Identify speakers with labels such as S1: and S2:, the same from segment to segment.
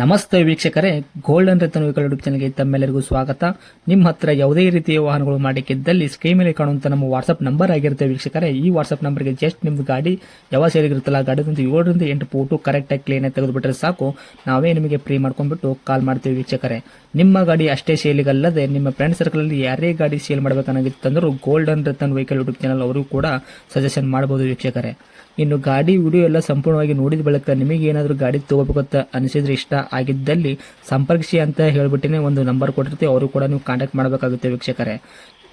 S1: ನಮಸ್ತೆ ವೀಕ್ಷಕರೇ, golden Ratan vehicle YouTube ಚಾನಲ್ಗೆ ತಮ್ಮೆಲ್ಲರಿಗೂ ಸ್ವಾಗತ. ನಿಮ್ಮ ಹತ್ರ ಯಾವುದೇ ರೀತಿಯ ವಾಹನಗಳು ಮಾಡಿಕ್ಕಿದ್ದಲ್ಲಿ ಸ್ಕ್ರೀನ್ ಮೇಲೆ ಕಾಣುವಂತ ನಮ್ಮ ವಾಟ್ಸ್ಆಪ್ ನಂಬರ್ ಆಗಿರುತ್ತೆ ವೀಕ್ಷಕರೇ. ಈ ವಾಟ್ಸ್ಆಪ್ ನಂಬರ್ಗೆ ಜಸ್ಟ್ ನಿಮ್ದು ಗಾಡಿ ಯಾವ ಸೇರಿಗಿರುತ್ತಲ್ಲ ಗಾಡಿದಂತ 7ರಿಂದ 8 ಫೋಟೋ ಕರೆಕ್ಟಾಗಿ ಕ್ಲೀನ್ ಆಗಿ ತೆಗೆದುಬಿಟ್ರೆ ಸಾಕು, ನಾವೇ ನಿಮಗೆ ಫ್ರೀ ಮಾಡ್ಕೊಂಡ್ಬಿಟ್ಟು ಕಾಲ್ ಮಾಡ್ತೀವಿ ವೀಕ್ಷಕರೇ. ನಿಮ್ಮ ಗಾಡಿ ಅಷ್ಟೇ ಸೇಲಿಗಲ್ಲದೆ ನಿಮ್ಮ ಫ್ರೆಂಡ್ ಸರ್ಕಲ್ ಅಲ್ಲಿ ಯಾರೇ ಗಾಡಿ ಸೇಲ್ ಮಾಡಬೇಕನ್ನಾಗಿತ್ತಂದ್ರೂ golden Ratan vehicle YouTube channel ಅವರು ಕೂಡ ಸಜೆಷನ್ ಮಾಡಬಹುದು ವೀಕ್ಷಕರೇ. ಇನ್ನು ಗಾಡಿ ವಿಡಿಯೋ ಎಲ್ಲ ಸಂಪೂರ್ಣವಾಗಿ ನೋಡಿದ ಬಳಿಕ ನಿಮಗೆ ಏನಾದರೂ ಗಾಡಿ ತಗೋಬೇಕಂತ ಅನಿಸಿದ್ರೆ, ಇಷ್ಟ ಆಗಿದ್ದಲ್ಲಿ ಸಂಪರ್ಕಿಸಿ ಅಂತ ಹೇಳ್ಬಿಟ್ಟಿನೇ ಒಂದು ನಂಬರ್ ಕೊಟ್ಟಿರ್ತೀವಿ, ಅವರು ಕೂಡ ನೀವು ಕಾಂಟ್ಯಾಕ್ಟ್ ಮಾಡಬೇಕಾಗುತ್ತೆ ವೀಕ್ಷಕರೇ.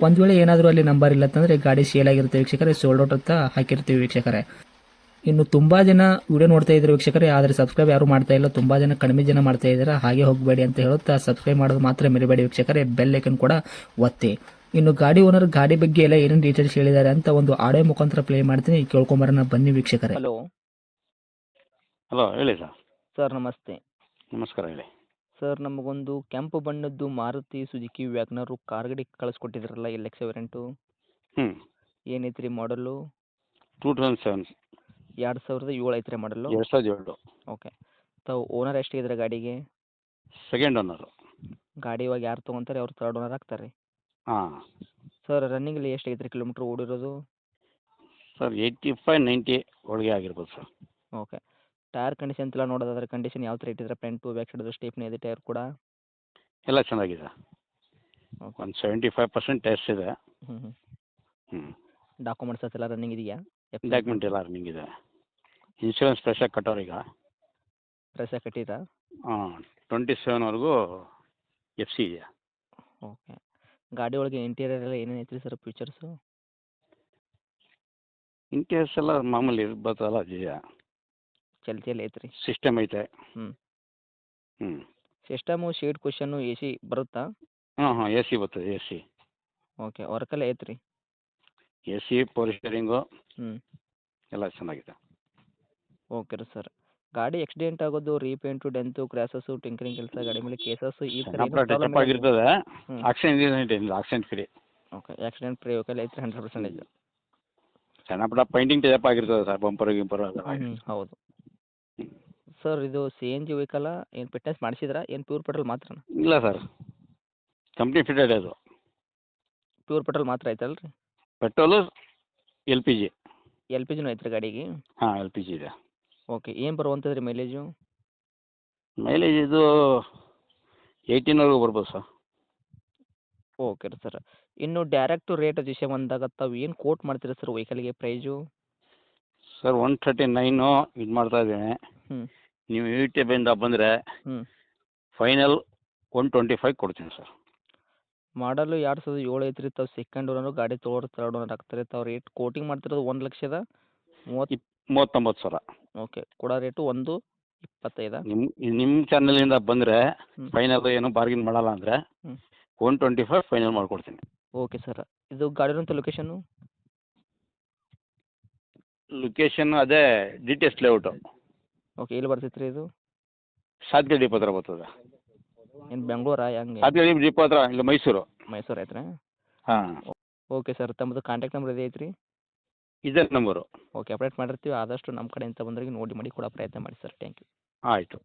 S1: ಒಂದು ವೇಳೆ ಏನಾದರೂ ಅಲ್ಲಿ ನಂಬರ್ ಇಲ್ಲ ಅಂತಂದರೆ ಗಾಡಿ ಸೇಲ್ ಆಗಿರುತ್ತೆ ವೀಕ್ಷಕರೇ, ಸೋಲ್ಡ್ ಔಟ್ ಅಂತ ಹಾಕಿರ್ತೀವಿ ವೀಕ್ಷಕರೇ. ಇನ್ನು ತುಂಬಾ ಜನ ವಿಡಿಯೋ ನೋಡ್ತಾ ಇದ್ದಾರೆ ವೀಕ್ಷಕರೇ, ಆದರೆ ಸಬ್ಸ್ಕ್ರೈಬ್ ಯಾರು ಮಾಡ್ತಾ ಇಲ್ಲ, ತುಂಬಾ ಜನ ಕಡಿಮೆ ಜನ ಮಾಡ್ತಾ ಇದ್ದಾರೆ. ಹಾಗೆ ಹೋಗಬೇಡಿ ಅಂತ ಹೇಳುತ್ತಾ ಸಬ್ಸ್ಕ್ರೈಬ್ ಮಾಡೋದು ಮಾತ್ರ ಮರಿಬೇಡಿ ವೀಕ್ಷಕರೇ, ಬೆಲ್ ಐಕನ್ ಕೂಡ ಒತ್ತಿ. ಇನ್ನು ಗಾಡಿ ಓನರ್ ಗಾಡಿ ಬಗ್ಗೆ ಎಲ್ಲ ಏನೇನು ಡೀಟೇಲ್ಸ್ ಹೇಳಿದ್ದಾರೆ ಅಂತ ಒಂದು ಆಡಿಯೋ ಮುಖಾಂತರ ಪ್ಲೇ ಮಾಡ್ತೀನಿ, ಕೇಳ್ಕೊಂಬರೋಣ ಬನ್ನಿ ವೀಕ್ಷಕರೇ. ಹಲೋ
S2: ಹಲೋ ಹೇಳಿ ಸರ್.
S1: ಸರ್, ನಮಸ್ತೆ.
S2: ನಮಸ್ಕಾರ ಹೇಳಿ.
S1: ಸರ್, ನಮಗೊಂದು ಕೆಂಪು ಬಣ್ಣದ್ದು ಮಾರುತಿ ಸುಜುಕಿ ವ್ಯಾಗ್ನರು ಕಾರ್ ಗಾಡಿ ಕಳಿಸ್ಕೊಟ್ಟಿದ್ರಲ್ಲ, LX ವೇರಿಯಂಟು,
S2: ಹ್ಞೂ
S1: ಏನೈತ್ರಿ ಮಾಡಲು?
S2: 2007
S1: 2007 ಐತ್ರಿ ಮಾಡಲು.
S2: 2007
S1: ಓಕೆ. ತಾವು ಓನರ್ ಎಷ್ಟಿದ್ರೆ ಗಾಡಿಗೆ?
S2: Second owner.
S1: ಗಾಡಿ ಇವಾಗ ಯಾರು ತೊಗೊಂತಾರೆ ಅವ್ರು ಥರ್ಡ್ ಓನರ್ ಆಗ್ತಾರೆ.
S2: ಹಾಂ
S1: ಸರ್, ರನ್ನಿಂಗಲ್ಲಿ ಎಷ್ಟು ಐತ್ರಿ ಕಿಲೋಮೀಟ್ರ್ ಓಡಿರೋದು?
S2: ಸರ್ 85-90 ಒಳಗೆ ಆಗಿರ್ಬೋದು ಸರ್.
S1: ಓಕೆ. ಟೈರ್ ಕಂಡೀಷನ್ ಎಲ್ಲ ನೋಡೋದಾದ್ರೆ ಕಂಡೀಷನ್ ಯಾವ ಥರ ಇಟ್ಟಿದ್ರೆ? ಫ್ರಂಟು ಬ್ಯಾಕ್ ಸೈಡ್ ಸ್ಟೇಪ್ನಿ ಇದೆ ಟೈರ್ ಕೂಡ?
S2: ಎಲ್ಲ ಚೆನ್ನಾಗಿದೆ.
S1: ಓಕೆ.
S2: ಒಂದು 75% ಟೆಸ್ಟ್ ಇದೆ.
S1: ಹ್ಞೂ ಹ್ಞೂ.
S2: ಹ್ಞೂ
S1: ಡಾಕ್ಯುಮೆಂಟ್ಸ್ ಎಲ್ಲ ರನ್ನಿಂಗ್ ಇದೆಯಾ?
S2: ಡಾಕ್ಯುಮೆಂಟ್ ಎಲ್ಲ ರನ್ನಿಂಗ್ ಇದೆ. ಇನ್ಶೂರೆನ್ಸ್ ಫ್ರೆಶಾಗಿ ಕಟ್ಟೋರೀಗ.
S1: ಫ್ರೆಶ್ ಆಗಿ ಕಟ್ಟಿರಾ?
S2: ಹಾಂ 27ವರೆಗೂ FC ಇದೆ.
S1: ಓಕೆ. ಗಾಡಿ ಒಳಗೆ ಇಂಟೀರಿಯರ್ ಎಲ್ಲ ಏನೇನು ಐತ್ರಿ ಸರ್ ಫೀಚರ್ಸು?
S2: ಇಂಟೀರಿಯರ್ಸ್ ಎಲ್ಲ ಮಾಮೂಲಿ ಇರ್ಬೋದಲ್ಲ, ಇದೆಯಾ.
S1: ಚಲ್ತಿಯಲ್ಲಿ ಐತ್ರಿ?
S2: ಸಿಸ್ಟಮ್ ಐತೆ.
S1: ಹ್ಞೂ.
S2: ಹ್ಞೂ
S1: ಸಿಸ್ಟಮು, ಶೀಟ್ ಕುಷನ್ನು, AC ಬರುತ್ತಾ?
S2: ಹಾಂ ಹಾಂ AC ಬರ್ತದೆ. AC
S1: okay. ವರ್ಕಲ್ಲಿ ಐತ್ರಿ?
S2: AC ಪವರ್ ಸ್ಟೀರಿಂಗು
S1: ಹ್ಞೂ.
S2: ಎಲ್ಲ ಚೆನ್ನಾಗಿದೆ.
S1: ಓಕೆ ರೀ ಸರ್. ಗಾಡಿ ಆಕ್ಸಿಡೆಂಟ್ ಆಗೋದು, ರೀಪೇಂಟು, ಡೆಂತು, ಕ್ರ್ಯಾಸಸ್ಸು, ಟಿಂಕರಿಂಗ್ ಕೆಲಸ, ಗಾಡಿ ಮೇಲೆ ಕೇಸಸ್ಸು ಈ ಥರ
S2: ಸಣ್ಣ ಪುಟ್ಟ ಟಚ್ ಆಗಿರ್ತದೆ.
S1: ಹ್ಞೂ.
S2: Accident free.
S1: Okay. Accident free vehicle ಐತ್ರಿ 100%?
S2: ಸಣ್ಣ ಪುಟ್ಟ ಪೈಂಟಿಂಗ್ ಟಚ್ ಆಗಿರ್ತದೆ ಸರ್, ಬಂಪರ್ ಗಿಂಪರ್ ಅದೆಲ್ಲ.
S1: ಹ್ಞೂ ಹೌದು. ಸರ್, ಇದು CNG ವೆಹಿಕಲ್ಲ? ಏನು ಫಿಟ್ನೆಸ್ ಮಾಡಿಸಿದ್ರಾ, ಏನು ಪ್ಯೂರ್ ಪೆಟ್ರೋಲ್ ಮಾತ್ರನಾ?
S2: ಇಲ್ಲ ಸರ್, ಕಂಪ್ನಿ ಫಿಟೆಡ್ ಅದು.
S1: ಪ್ಯೂರ್ ಪೆಟ್ರೋಲ್ ಮಾತ್ರ ಐತಲ್ಲ ರೀ?
S2: Petrol LPG.
S1: LPGನೂ ಐತ್ರಿ ಗಾಡಿಗೆ?
S2: ಹಾಂ LPG ಇದೆ.
S1: ಓಕೆ. ಏನು ಬರುವಂಥದ್ದು ರೀ ಮೈಲೇಜು?
S2: ಮೈಲೇಜ್ ಇದು 18ವರೆಗೂ ಬರ್ಬೋದು ಸರ್.
S1: ಓಕೆ ರೀ ಸರ್. ಇನ್ನು ಡೈರೆಕ್ಟು ರೇಟ್ ವಿಷಯ ಬಂದಾಗ ತಾವು ಏನು ಕೋಟ್ ಮಾಡ್ತೀರಾ ಸರ್ ವೆಹಿಕಲ್ಗೆ ಪ್ರೈಜು?
S2: ಸರ್ 139 ಇದು ಮಾಡ್ತಾ ಇದ್ದೀನಿ.
S1: ಹ್ಞೂ
S2: ನೀವು ಯೂಟ್ಯೂಬಿಂದ ಬಂದರೆ
S1: ಹ್ಞೂ.
S2: ಫೈನಲ್ 125 ಕೊಡ್ತೀನಿ ಸರ್.
S1: ಮಾಡಲು 2007 ಐತ್ರಿ, ತಾವು ಸೆಕೆಂಡ್ ಓನರು, ಗಾಡಿ ತೊಗೊಳೋರು ತರ್ಡ್ ಓನರ್ ಆಗ್ತಾರೆ. ತಾವು ರೇಟ್ ಕೋಟಿಂಗ್ ಮಾಡ್ತಿರೋದು 1,30,30.
S2: 39,000.
S1: ಓಕೆ. ಕೊಡೋ ರೇಟು 1,25?
S2: ನಿಮ್ಮ ಚಾನಲಿಂದ ಬಂದರೆ
S1: ಹ್ಞೂ
S2: ಫೈನಲ್ ಏನು ಬಾರ್ಗಿನ್ ಮಾಡಲ್ಲ ಅಂದರೆ
S1: ಹ್ಞೂ.
S2: 125 ಫೈನಲ್ ಮಾಡಿಕೊಡ್ತೀನಿ.
S1: Okay sir. ಇದು ಗಾಡಿರೋಂಥ ಲೊಕೇಶನ್ನು?
S2: ಲೊಕೇಶನ್ ಅದೇ DTS ಲೇಔಟು,
S1: ಓಕೆ. ಎಲ್ಲಿ ಬರ್ತೈತೆ ರೀ ಇದು?
S2: ಸಾತ್ಗಡಿ ಡಿಪೋ ಹತ್ರ ಬರ್ತದೆ.
S1: ಏನು ಬೆಂಗಳೂರಾ ಹೆಂಗೆ?
S2: ಸಾತ್ಗಡಿ ಡಿಪೋ ಹತ್ರ, ಇಲ್ಲ ಮೈಸೂರು.
S1: ಮೈಸೂರು ಐತ್ರಾ?
S2: ಹಾಂ
S1: ಓಕೆ ಸರ್. ತಮ್ಮದು ಕಾಂಟ್ಯಾಕ್ಟ್ ನಂಬರ್ ಇದೆ ಐತ್ರಿ?
S2: ಇದೇ ನಂಬರು.
S1: ಓಕೆ. ಅಪ್ಡೇಟ್ ಮಾಡಿರ್ತೀವಿ. ಆದಷ್ಟು ನಮ್ಮ ಕಡೆಯಿಂದ ಬಂದವರಿಗೆ ನೋಡಿ ಮಾಡಿ ಕೊಡೋ ಪ್ರಯತ್ನ ಮಾಡಿ ಸರ್. Thank you.
S2: ಆಯಿತು.